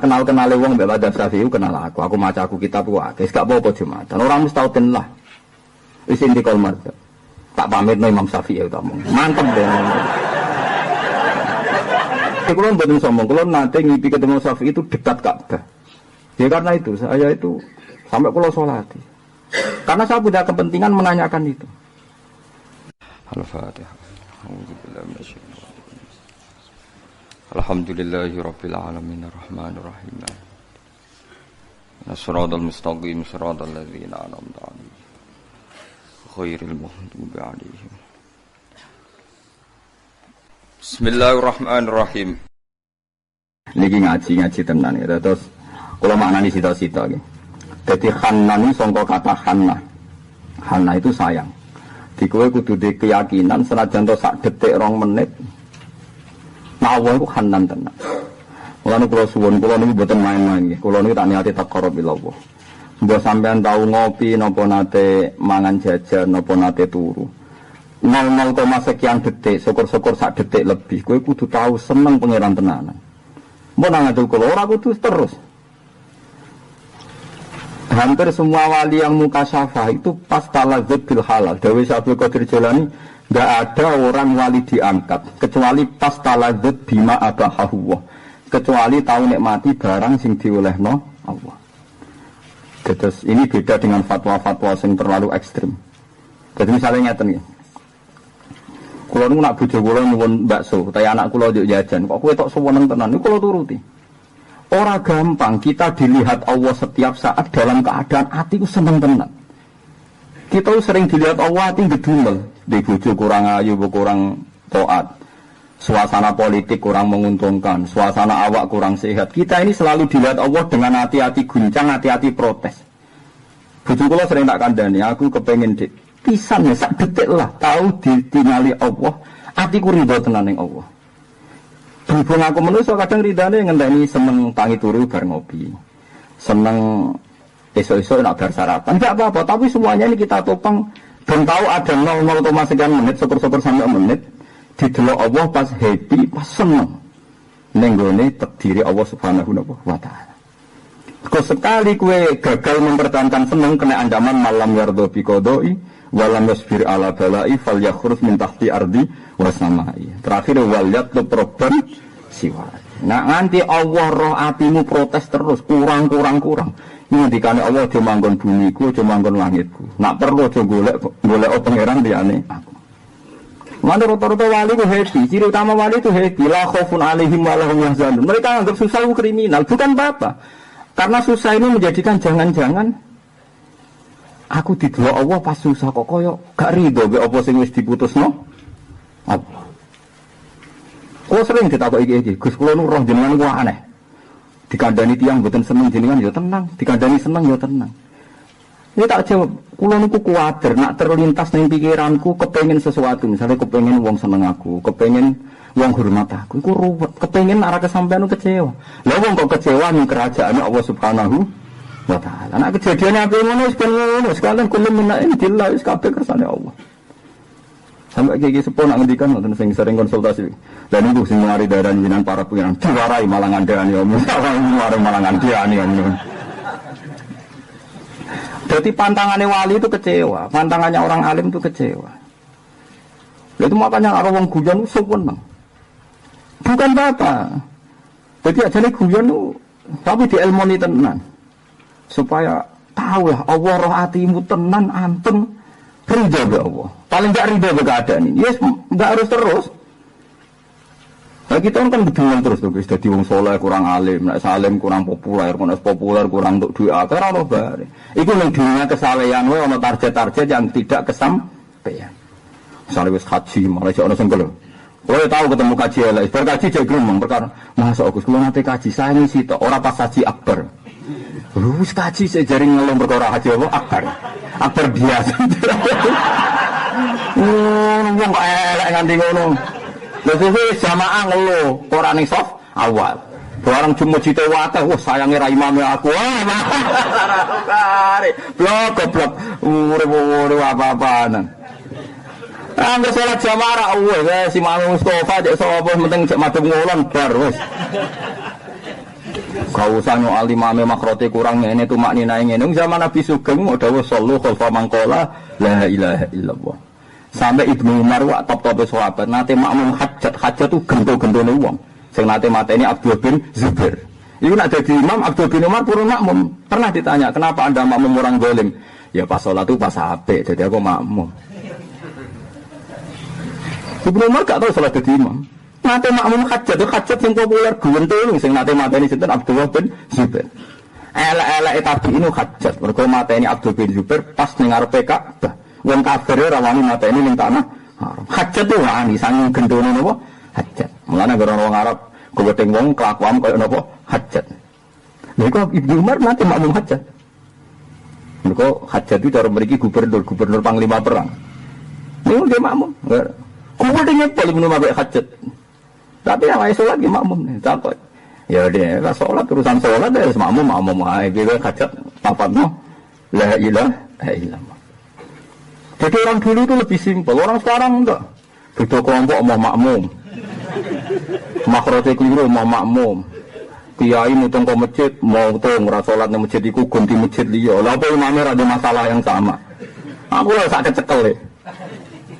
kenal wong mbek madzhab Syafi'i kenal aku. Aku maca aku kitab ku akeh. Gak apa-apa Jumatan. Ora mustahil lah. Wis intikal madzhab. Tak pamitno Imam Syafi'i utamu. Mantep deh. Kalau mboten sombong, kalau nanti ngipi ketemu Syafi'i itu dekat Ka'bah. Ya karena itu saya itu sampai kalau sholat. Karena saya punya kepentingan menanyakan itu. Al-Fatihah. Alhamdulillahirabbil alamin arrahmanir rahim. Shiratal mustaqim shiratal ladzina an'amta 'alaihim ghairil maghdubi 'alaihim. Bismillahirrahmanirrahim. Niki ngaji tenan ya. Terus kula maknani sita-sita iki. Dadi khannan sangka kata khanna. Khanna itu sayang. Di kowe kudu duwe keyakinan senajan to sak detik 2 menit. Allah iku khannan tenan. Mulane kula suwun kula niku mboten main-main nggih. Kula niku tak niati taqarrub ila Allah. Mbok sampean tau ngopi napa nate mangan jajan napa nate turu. 0,0 sekian detik, syukur-syukur sak detik lebih. Kowe kudu tahu seneng pangeran tenanan. Mbok nang ngadu kula ora kudu terus. Hampir semua wali yang mukasyafah itu pas taladzud bil halal. Dawe Syaikhul Qadir Jilani, enggak ada orang wali diangkat kecuali pas taladzud bima abahahu. Kecuali tahu nikmati barang sing diolehno Allah. Terus ini beda dengan fatwa-fatwa yang terlalu ekstrim. Jadi misalnya ngeten nggih. Kula niku nak bojo kula nyuwun bakso, utawa anak kula njuk jajan, kok kowe tok seneng tenan niku kula turuti. Ora gampang kita dilihat Allah setiap saat dalam keadaan hatiku seneng tenan. Kita sering dilihat Allah hati gedumel, di bojo kurang ayu, kurang taat. Suasana politik kurang menguntungkan, suasana awak kurang sehat. Kita ini selalu dilihat Allah dengan hati-hati guncang, hati-hati protes. Bojo kula sering tak kandhani, aku kepengin pisan ya sak detik lah tahu ditingali Allah, hatiku ridho tenan ning Allah. Berhubung aku manusia kadang ridane ngenteni seneng tangi turu bar ngopi. Seneng esok-esok nak bar sarapan. Enggak apa-apa, tapi semuanya ini kita topang dan tahu ada 0,0 sekian menit, syukur-syukur sampai menit didelok Allah pas happy, pas seneng. Ning gone takdiri Allah Subhanahu wa taala. Kok sekali kue gagal mempertahankan seneng kena ancaman malam yardo bi qodoi walam yasbir ala balai fal yakhrus min tahti ardi wasamai. Terakhir wal yatlub robban siwa. Nah nganti Allah roh atimu protes terus kurang. Ini dikane Allah aja manggon bumiku, aja manggon langitku. Nak perlu aja golek pangeran liyane aku. Mana rata-rata wali itu happy, ciri utama wali itu happy. La khaufun alaihim wa lahum yahzanun. Mereka anggap susah itu kriminal, bukan apa-apa. Karena susah ini menjadikan jangan-jangan aku didelok Allah pas susah kok koyo gak rido be apa sing wis diputusno Allah. Kok sering ditakoki iki, Gus kula nu roh jenengan ku aneh. Dikandani tiyang mboten seneng jenengan ya tenang, dikandani seneng ya tenang. Ini tak jawab, kula niku kuwatir nak terlintas ning pikiranku kepengin sesuatu, misalnya kepengin wong seneng aku, kepengin wong hormat aku, iku ruwet, kepengin arah kesampean kecewa. Lah wong kok kecewa ning kerajaan Allah Subhanahu wa taala. Nek kejadiane ape ngono wis ben ngono, sekalian kulo menaik dillah wis kabeh kersane Allah. Sampai iki sepon nak ngendikan ngoten sing sering konsultasi. Lah niku sing mari daran jinan para pengiran diwarai malah ngandani omong, malah ngandani omong. Jadi pantangannya wali itu kecewa, pantangannya orang alim itu kecewa. Itu makanya orang guyon itu seneng. Bukan apa. Jadi aja guyon itu, tapi di ilmu ini tenan. Supaya tahu lah Allah roh hatimu tenan anteng ridho be Allah. Paling enggak ridho be keadaan ini. Yes, enggak harus terus. Nah kita kan bedengan terus tuh guys. Jadi wong soleh kurang alim, nek salim kurang populer, kurang untuk duit akeh ora ono bare. Iku ning dunia kesawean wae ono target-target yang tidak kesampaian. Misalnya wis haji malah ono sing kelo. Kowe tahu ketemu kaji elek, bar kaji jek gremeng perkara. Masa Gus kula nate kaji saya ngisi tok ora pas haji akbar. Wis kaji sik jaring ngelong perkara haji apa akbar. Akbar biasa. Wong kok elek nganti ngono. Lha jamaah ngelo, ora ning soft awal. Barang cuma cite wate, wah sayange ra imame aku. Blok urip apa-apaan. Angger salat jamaah wis si Imam Mustofa cek sapa penting cek madhep ngulon bar wis. Gak usah nyoal imame makrote kurang ngene tumak ninae ngene. Zaman Nabi Sugeng mau dawuh sallu khalfa mangkola la ilaha illallah. Sampai Ibnu Umar wa top-top sahabat nate makmum hajat tuh gento-gentone wong. Sing nate mateni Abdul bin Zubair. Iku nak dadi imam Abdul bin Umar purun makmum. Pernah ditanya, "Kenapa Anda makmum orang zalim?" Ya pas salat itu pas apik, jadi aku makmum. Ibnu Umar gak tahu salat dadi imam. Nate makmum hajat yang populer guwentul sing nate mateni sinten Abdullah bin Zubair. Elek-elek tabi'in hajat, mergo mateni Abdul bin Zubair pas ning ngarepe Ka'bah. Wong kafir ora wani mateni ning tanah haram. Hajat tuh wani sanging gendone napa? Hajat. Mulane gara wong Arab gowedeng wong kelakuan kaya napa? Hajat. Lha kok Ibnu Umar nate makmum hajat. Mergo hajat itu cara mriki gubernur panglima perang. Niku dia makmum. Gowedenge pol Ibnu Umar hajat. Tapi yang lain sholat ya makmum nih, takut. Ya dia lah sholat urusan sholat ya makmum aja gitu hajat apa no? La ilaha illallah. Jadi orang dulu itu lebih simpel, orang sekarang enggak. Beda kelompok mau makmum, makrote keliru mau makmum. Kiai mutung ke masjid mau tuh ngeras sholat di masjid iku ganti masjid liya. Lah apa imamnya ada masalah yang sama. Aku lah sakit cekel deh.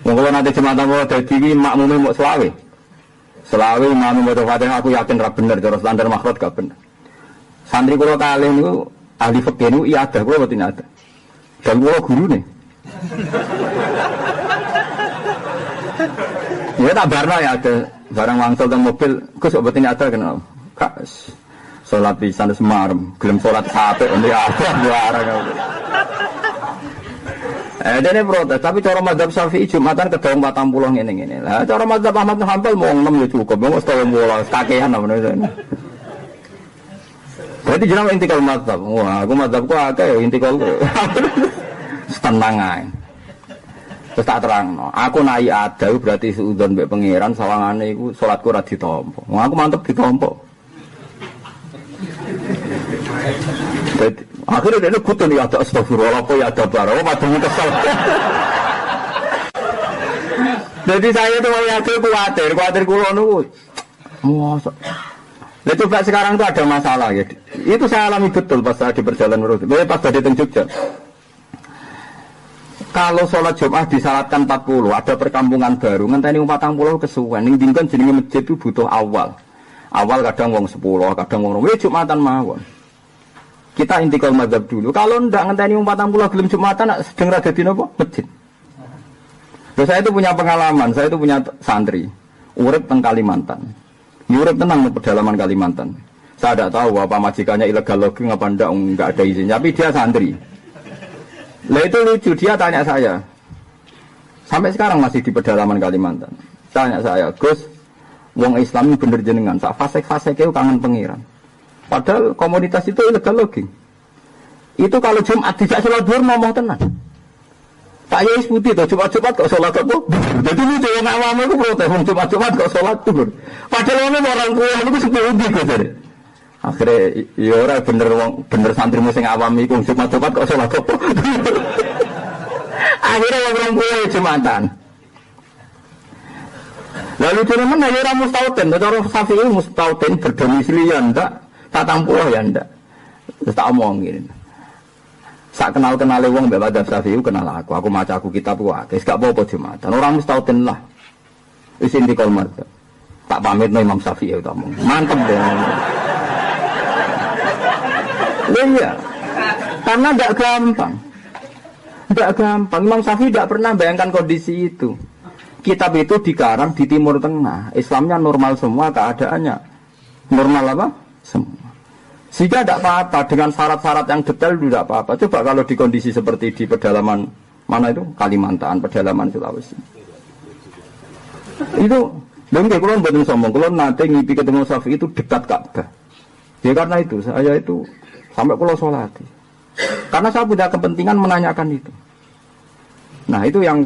Kalau nanti jemaatan mau jadi makmumnya mau selawe imam maca Fatihah aku yakin ra bener cara standar makhraj gak bener. Santri kula kalih niku ahli fikih niku iya ada kula mboten ada. Dan kula gurune. Ya tak barno ya ada barang wangsul teng mobil Gus kok mboten ada kenapa? Kak salat pisan semarem, gelem salat apik ndi ada barang. Dene protes, tapi cara mazhab Syafi'i Jumatan kedong 40 ngene-ngene. Lah cara mazhab Ahmad bin Hanbal mau 6 ya cukup, mau 12 kakehan apa menurut. Berarti jenenge intikal mazhab. Wah, aku mazhabku akeh intikal. Tenang ae. Terus tak terangno, aku naik ada berarti suudzon mbek pangeran sawangane iku salatku ora ditampa. Wong aku mantep ditampa. Akhirnya dia kutu nih ada astagfirullah apa ya ada barang padahal kesel. Jadi saya tuh yakin khawatir kulo nunggu. Masa. Nah coba sekarang tuh ada masalah ya. Itu saya alami betul pas saya di perjalanan rutin. Pas tadi di Jogja. Kalau sholat Jumat disyaratkan 40, ada perkampungan baru. Ngenteni 40 kesuwen. Ning dingkon jenenge masjid itu butuh awal. Awal kadang wong 10, kadang wong Jumatan mawon. Kita intikal mazhab dulu. Kalau ndak ngenteni 40 gelem Jumatan sedeng ra dadi napa? Masjid. Loh, saya itu punya pengalaman, saya itu punya santri urip teng Kalimantan. Urip tenang di pedalaman Kalimantan. Saya tidak tahu apa majikannya ilegal logging apa enggak ada izin, tapi dia santri. Lah itu lucu, dia tanya saya. Sampai sekarang masih di pedalaman Kalimantan. Tanya saya, "Gus, wong Islam ini bener jenengan, sak fasek-fasek itu kangen pengiran. Padahal komunitas itu ilegal logging. Itu kalau Jumat tidak sholat zuhur ngomong tenang. Pak Yai putih tuh Jumat kok sholat apa? Jadi lu jangan awam itu protes, Jumat kok sholat zuhur. Padahal orang tua itu sepuluh gitu jadi. Akhirnya ya orang bener santri musim awam itu Jumat kok sholat apa? Akhirnya orang tua Jumatan. Lalu cuman ya orang mustautin, orang Syafi'i mustautin berdomisili ya ndak. Tatang puluh ya ndak. Terus tak omongin. Sak kenal-kenal wong mbek Madzhab Syafi'i kenal aku. Aku maca aku kitab wae. Wis gak apa-apa Jumatan. Ora mustautin lah. Wis intikal madzhab. Tak pamit no Imam Syafi'i itu omong. Mantep deh. Iya. Karena ndak gampang. Ndak gampang. Imam Syafi'i ndak pernah bayangkan kondisi itu. Kitab itu dikarang di Timur Tengah. Islamnya normal semua keadaannya. Normal apa? Semua. Sehingga tidak apa-apa, dengan syarat-syarat yang detail itu tidak apa-apa. Coba kalau di kondisi seperti di pedalaman, mana itu? Kalimantan, pedalaman Sulawesi. Itu, dan kalau betul sombong, kalau nanti ngipi ketemu Syafi'i itu dekat Ka'bah. Ya karena itu, saya itu sampai kalau sholat. Karena saya punya kepentingan menanyakan itu. Nah itu yang,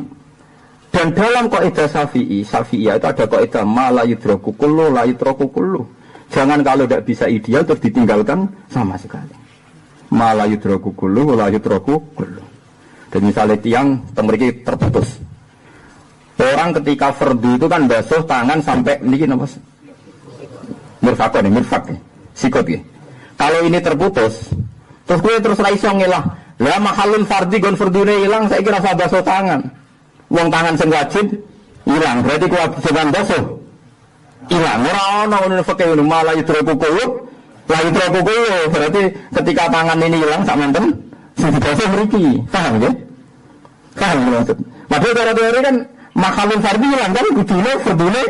dan dalam kaidah Syafi'iyah itu ada kaidah ma la yudraku kullu la yudraku kullu. Jangan kalau tidak bisa ideal terus ditinggalkan sama sekali. Malah yudraku kullu, la yudraku kullu. Dan misalnya tiang temriki terputus. Orang ketika fardu itu kan basuh tangan sampai niki napa? Mirfaq nih, sikut ya. kalau ini terputus, terus gue terus ra iso ngilah. Lah mahalun fardhi gon fardune ilang, saya kira rasa basuh tangan. Wong tangan sing wajib ilang, berarti kewajiban basuh ilang. Ora ono ngono fikih malah yudroku kulo, la yudroku kulo, berarti ketika tangan ini hilang sak menten sing dibasuh mriki. Paham ya? Paham maksud. Padahal teori kan mahalun fardhi ilang kan kudune fardune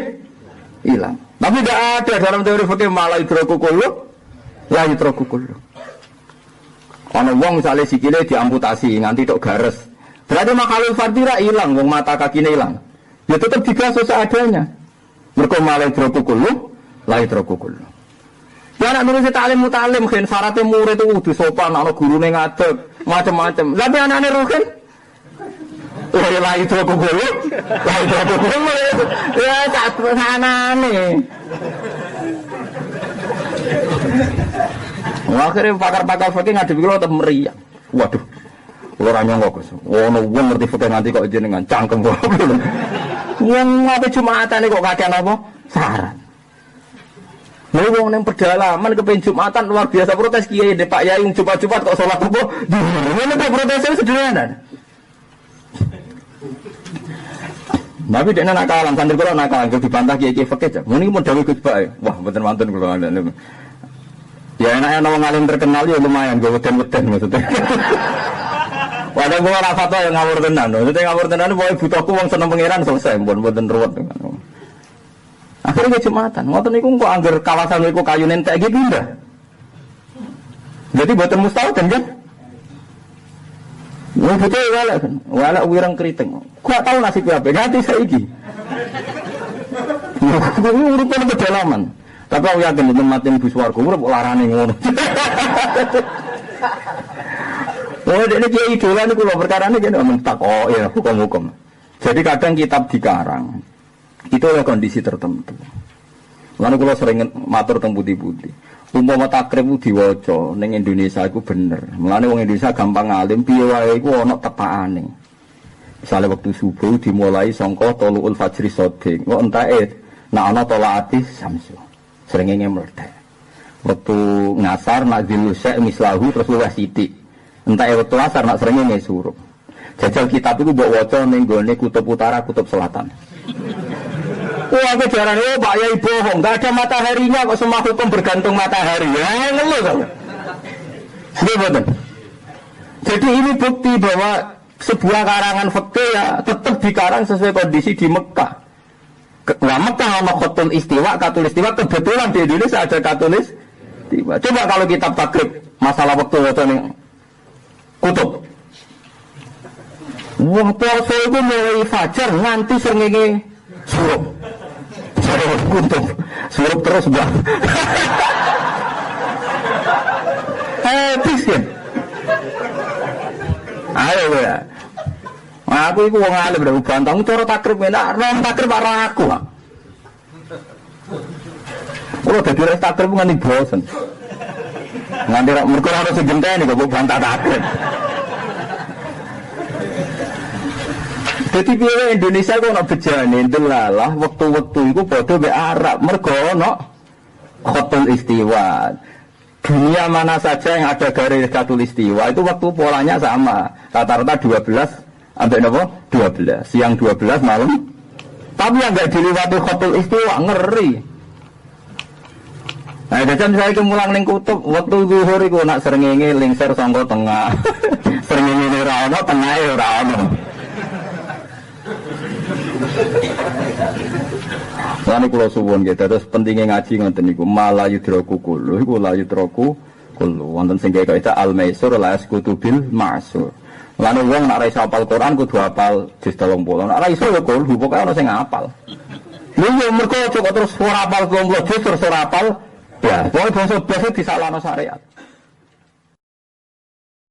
hilang. Tapi tidak ada dalam teori fikih malah yudroku kulo, la yudroku kulo. Ana wong misale sikile diamputasi nganti tok gares. Berarti mahalul fardhi ra ilang, wong mata kakine ilang. Ya tetap dibasuh seadanya. Mergo malah yudroku kulo, la yudroku kulo. Ya anak nulis taklim mutalim kan syaratnya murid itu kudu sopan, ana gurune ngadeg, macam-macam. Tapi anane rohen la yudroku kulo, la yudroku kulo. Ya tak anane. Akhirnya pakar-pakar fikih ngadepi kula tetep meriang. Waduh. Kula ora nyangka Gus. Ono wong ngerti fikih nganti kok jenengan cangkem kok. Wong ngape Jumatan kok kakean apa? Saran. Lha wong ning pedalaman kepen Jumatan luar biasa protes kiai Pak Yai Jumat-Jumat kok salat apa? Ngene kok protesnya sederhana. Tapi dekne nakalan, santri kula nakalan dibantah kiai-kiai fikih. Ngono iki mun dawuh Gus Pak. Wah, mboten wonten kula. Ya enaknya orang alim terkenal ya lumayan, gue weden-weden maksudnya. Padahal gue ora fatwa yang ngawur tenan, maksudnya ngawur tenan pokoke butuhku wong seneng pangeran selesai, mboten ruwet. Akhirnya gue Jumatan, ngoten niku kok angger kawasan niku kayu nentek iki pindah. Jadi mboten mustahil kan? Wong butuh walak wireng kriting. Gak tahu nasibnya apa, ganti saiki. Gue urutan pedalaman. Tapi aku yakin itu matiin bus warga, urip larane ngono. Oh, ini kiai idola niku lho perkarane kene mentak oh ya hukum-hukum. Jadi kadang kitab dikarang itu oleh kondisi tertentu. Lalu kula sering matur teng putih-putih. Umpama takrib diwaca ning Indonesia iku bener. Mulane wong Indonesia gampang alim piye wae iku ana tepakane. Misale wektu subuh dimulai sangka tuluul fajri shadiq. Kok entake nek ana tolaati samsu. Seringe meledak. Waktu ngasar nak dilusek mislahu terus luwih sithik. Entah waktu asar nak seringe suruh. Jajal kitab itu mbok waca ning gone kutub utara, kutub selatan. Wah, aku jarane Pak Yai bohong, enggak ada mataharinya kok semua hukum bergantung matahari. Ya ngeluh to. Betul. Jadi ini bukti bahwa sebuah karangan fikih ya tetap dikarang sesuai kondisi di Mekah. Nah, Mekah ada khotul istiwa, katulistiwa, kebetulan di Indonesia ada katulistiwa. Coba kalau kitab takrib masalah waktu ning kutub. Wong poso itu mulai fajar nganti srengenge surup. Surup kutub. Surup terus, Bang. Habis ya. Ayo ya. Aku iku wong alim lho bantang cara takrib enak, ora takrib karo aku. Ora dadi res takrib nganti bosen. Nganti ra mergo ora sing genteni kok bantah takrib. Dadi piye Indonesia kok ana bejane delalah wektu-wektu iku padha mek Arab mergo ana khotul istiwa. Dunia mana saja yang ada garis khatulistiwa itu waktu polanya sama, rata-rata 12 sampai nopo 12 siang 12 malam. Tapi yang enggak diliwati khotul istiwa ngeri. Nah, jajan saya kemulang ning kutub waktu zuhur iku nak srengenge lingser sangka tengah. Srengenge ora ono, tengahe ora ono. Lan kula suwun nggih terus pentinge ngaji ngoten niku malah yudraku kulo iku la yudraku kulo wonten sing kaya al-maisur la yasqutu bil ma'sur. Lan wong nek ora iso hafal Quran kudu hafal juz 30. Nek ora iso ya kudu pokoke ana sing hafal. Lha yo mergo kok terus ora hafal 30 juz terus ora hafal ya pokoke basa disalahno syariat.